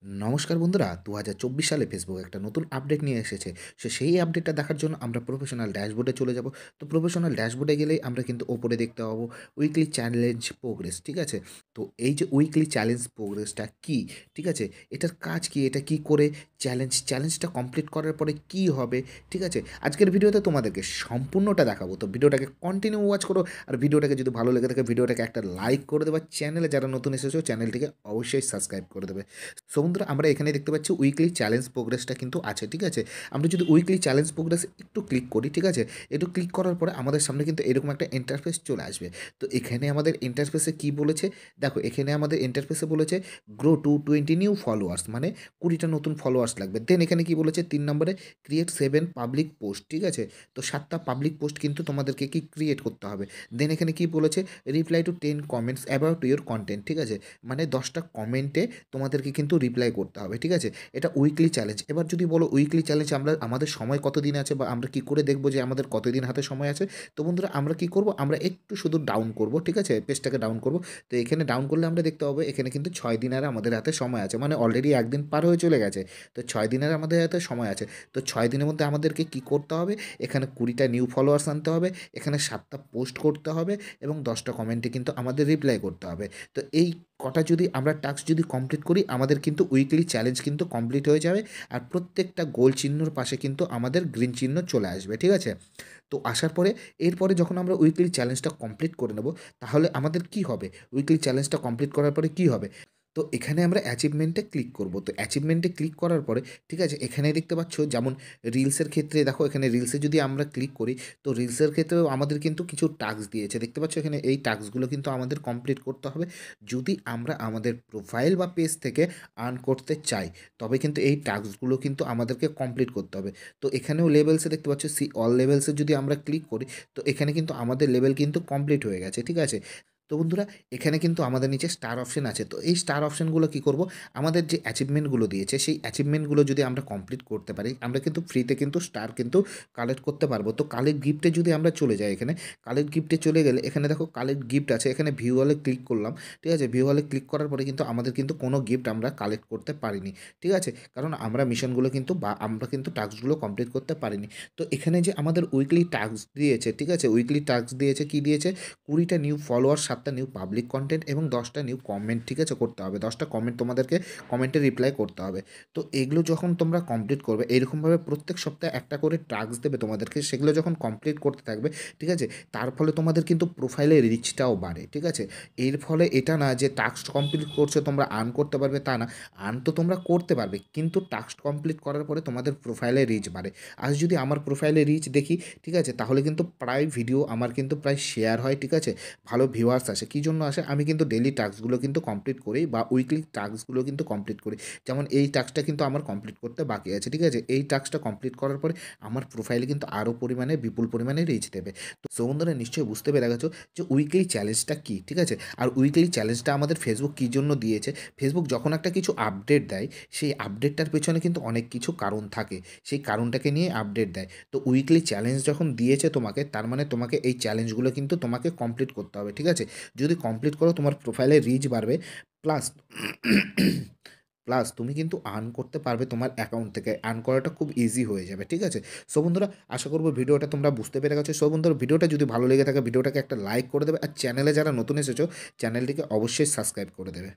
নমস্কার বন্ধুরা, ২০২৪ সালে ফেসবুক একটা নতুন আপডেট নিয়ে এসেছে। সেই আপডেটটা দেখার জন্য আমরা প্রফেশনাল ড্যাশবোর্ডে চলে যাব। তো প্রফেশনাল ড্যাশবোর্ডে গেলেই আমরা কিন্তু ওপরে দেখতে পাবো উইকলি চ্যালেঞ্জ প্রোগ্রেস, ঠিক আছে? তো এই যে উইকলি চ্যালেঞ্জ প্রোগ্রেসটা কী, ঠিক আছে? এটার কাজ কী? এটা কী করে চ্যালেঞ্জটা কমপ্লিট করার পরে কী হবে, ঠিক আছে? আজকের ভিডিওতে তোমাদেরকে সম্পূর্ণটা দেখাবো। তো ভিডিওটাকে কন্টিনিউ ওয়াচ করো। আর ভিডিওটাকে যদি ভালো লেগে থাকে ভিডিওটাকে একটা লাইক করে দেবে। চ্যানেলে যারা নতুন এসেছো চ্যানেলটিকে অবশ্যই সাবস্ক্রাইব করে দেবে। সো বন্ধুরা, আমরা এখানে দেখতে পাচ্ছি উইকলি চ্যালেঞ্জ প্রোগ্রেসটা কিন্তু আছে, ঠিক আছে? আমরা যদি উইকলি চ্যালেঞ্জ প্রোগ্রেস একটু ক্লিক করি, ঠিক আছে? একটু ক্লিক করার পরে আমাদের সামনে কিন্তু এরকম একটা ইন্টারফেস চলে আসবে। তো এখানে আমাদের ইন্টারফেসে কী বলেছে দেখো, এখানে আমাদের ইন্টারফেসে বলেছে গ্রো টু 20 নিউ ফলোয়ার্স, মানে 20টা নতুন ফলোয়ার্স লাগবে। দেন এখানে কি বলেছে 3 নম্বরে ক্রিয়েট 7 পাবলিক পোস্ট, ঠিক আছে? তো 7টা পাবলিক পোস্ট কিন্তু তোমাদেরকে কি ক্রিয়েট করতে হবে। দেন এখানে কি বলেছে reply to 10 comments about your content, ঠিক আছে? মানে 10টা কমেন্টে তোমাদেরকে কিন্তু রিপ্লাই করতে হবে, ঠিক আছে? এটা উইকলি চ্যালেঞ্জ। এবার যদি বলো উইকলি চ্যালেঞ্জ আমাদের সময় কতদিন আছে বা আমরা কি করে দেখবো যে আমাদের কতদিন হাতে সময় আছে? তো বন্ধুরা, আমরা কি করব, আমরা একটু শুধু ডাউন করব, ঠিক আছে? পেজটাকে ডাউন করব। তো এখানে ডাউন করলে আমরা দেখতে পাবো এখানে কিন্তু 6 দিন আর আমাদের হাতে সময় আছে, মানে অলরেডি একদিন পার হয়ে চলে গেছে। তো 6 দিনের আমাদের হাতে সময় আছে। তো 6 দিনের মধ্যে আমাদেরকে কি করতে হবে, এখানে 20টা নিউ ফলোয়ার্স আনতে হবে, এখানে 7টা পোস্ট করতে হবে এবং 10টা কমেন্টে কিন্তু আমাদের রিপ্লাই করতে হবে। তো এই কটা যদি আমরা টাস্ক যদি কমপ্লিট করি আমাদের কিন্তু উইকলি চ্যালেঞ্জ কিন্তু কমপ্লিট হয়ে যাবে। আর প্রত্যেকটা গোল চিহ্নর পাশে কিন্তু আমাদের গ্রিন চিহ্ন চলে আসবে, ঠিক আছে? তো আসার পরে এরপরে যখন আমরা উইকলি চ্যালেঞ্জটা কমপ্লিট করে নেব, তাহলে আমাদের কি হবে, উইকলি চ্যালেঞ্জটা কমপ্লিট করার পরে কি হবে? তো এখানে আমরা অ্যাচিভমেন্টে ক্লিক করব। তো অ্যাচিভমেন্টে ক্লিক করার পরে, ঠিক আছে, এখানে দেখতে পাচ্ছ যেমন রিলসের ক্ষেত্রে দেখো, এখানে রিলসে যদি আমরা ক্লিক করি, তো রিলসের ক্ষেত্রেও আমাদের কিন্তু কিছু টাস্ক দিয়েছে, দেখতে পাচ্ছ এখানে এই টাস্কগুলো কিন্তু আমাদের কমপ্লিট করতে হবে যদি আমরা আমাদের প্রোফাইল বা পেজ থেকে আর্ন করতে চাই। তবে কিন্তু এই টাস্কগুলো কিন্তু আমাদেরকে কমপ্লিট করতে হবে। তো এখানেও লেভেলসে দেখতে পাচ্ছ সি অল লেভেলসে যদি আমরা ক্লিক করি, তো এখানে কিন্তু আমাদের লেভেল কিন্তু কমপ্লিট হয়ে গেছে, ঠিক আছে? তো বন্ধুরা, এখানে কিন্তু আমাদের নিচে স্টার অপশন আছে। তো এই স্টার অপশনগুলো কী করব, আমাদের যে অ্যাচিভমেন্টগুলো দিয়েছে সেই অ্যাচিভমেন্টগুলো যদি আমরা কমপ্লিট করতে পারি আমরা কিন্তু ফ্রিতে কিন্তু স্টার কিন্তু কালেক্ট করতে পারবো। তো কালেক্ট গিফটে যদি আমরা চলে যাই, এখানে কালেক্ট গিফটে চলে গেলে এখানে দেখো কালেক্ট গিফট আছে, এখানে ভিউ হলে ক্লিক করলাম, ঠিক আছে? ভিউ হলে ক্লিক করার পরে কিন্তু আমাদের কিন্তু কোনো গিফট আমরা কালেক্ট করতে পারিনি, ঠিক আছে? কারণ আমরা মিশনগুলো কিন্তু বা আমরা কিন্তু টাস্কগুলো কমপ্লিট করতে পারিনি। তো এখানে যে আমাদের উইকলি টাস্ক দিয়েছে, ঠিক আছে? উইকলি টাস্ক দিয়েছে, কি দিয়েছে? 20টা নিউ ফলোয়ার, 7টা নিউ পাবলিক কন্টেন্ট এবং 10টা নিউ কমেন্ট, ঠিক আছে, করতে হবে। 10টা কমেন্ট তোমাদেরকে কমেন্টে রিপ্লাই করতে হবে। তো এগুলো যখন তোমরা কমপ্লিট করবে এইরকমভাবে প্রত্যেক সপ্তাহে একটা করে টাস্ক দেবে তোমাদেরকে, সেগুলো যখন কমপ্লিট করতে থাকবে, ঠিক আছে, তার ফলে তোমাদের কিন্তু প্রোফাইলের রিচটাও বাড়ে, ঠিক আছে? এর ফলে এটা না যে টাস্ক কমপ্লিট করছো তোমরা আর্ন করতে পারবে তা না, আর্ন তো তোমরা করতে পারবে কিন্তু টাস্ক কমপ্লিট করার পরে তোমাদের প্রোফাইলে রিচ বাড়ে। আজ যদি আমার প্রোফাইলে রিচ দেখি, ঠিক আছে, তাহলে কিন্তু প্রায় ভিডিও আমার কিন্তু প্রায় শেয়ার হয়, ঠিক আছে? ভালো ভিউয়ার্স আসে। কী জন্য আসে? আমি কিন্তু ডেইলি টাস্কগুলো কিন্তু কমপ্লিট করি বা উইকলি টাস্কগুলো কিন্তু কমপ্লিট করি। যেমন এই টাস্কটা কিন্তু আমার কমপ্লিট করতে বাকি আছে, ঠিক আছে? এই টাস্কটা কমপ্লিট করার পরে আমার প্রোফাইলে কিন্তু আরও পরিমাণে বিপুল পরিমাণে রিচ দেবে। তো সো বন্ধুরা, নিশ্চয়ই বুঝতে পেরে গেছো যে উইকলি চ্যালেঞ্জটা কী, ঠিক আছে? আর উইকলি চ্যালেঞ্জটা আমাদের ফেসবুক কী জন্য দিয়েছে? ফেসবুক যখন একটা কিছু আপডেট দেয়, সেই আপডেটটার পেছনে কিন্তু অনেক কিছু কারণ থাকে। সেই কারণটাকে নিয়ে আপডেট দেয়। তো উইকলি চ্যালেঞ্জ যখন দিয়েছে তোমাকে, তার মানে তোমাকে এই চ্যালেঞ্জগুলো কিন্তু তোমাকে কমপ্লিট করতে হবে, ঠিক আছে? যদি কমপ্লিট করো তোমার প্রোফাইলে রিচ বাড়বে, প্লাস প্লাস তুমি কিন্তু আর্ন করতে পারবে তোমার অ্যাকাউন্ট থেকে। আর্ন করাটা খুব ইজি হয়ে যাবে, ঠিক আছে? সো বন্ধুরা, আশা করব ভিডিওটা তোমরা বুঝতে পেরে গেছো। সো বন্ধুরা, ভিডিওটা যদি ভালো লেগে থাকে ভিডিওটাকে একটা লাইক করে দেবে আর চ্যানেলে যারা নতুন এসেছো চ্যানেলটিকে অবশ্যই সাবস্ক্রাইব করে দেবে।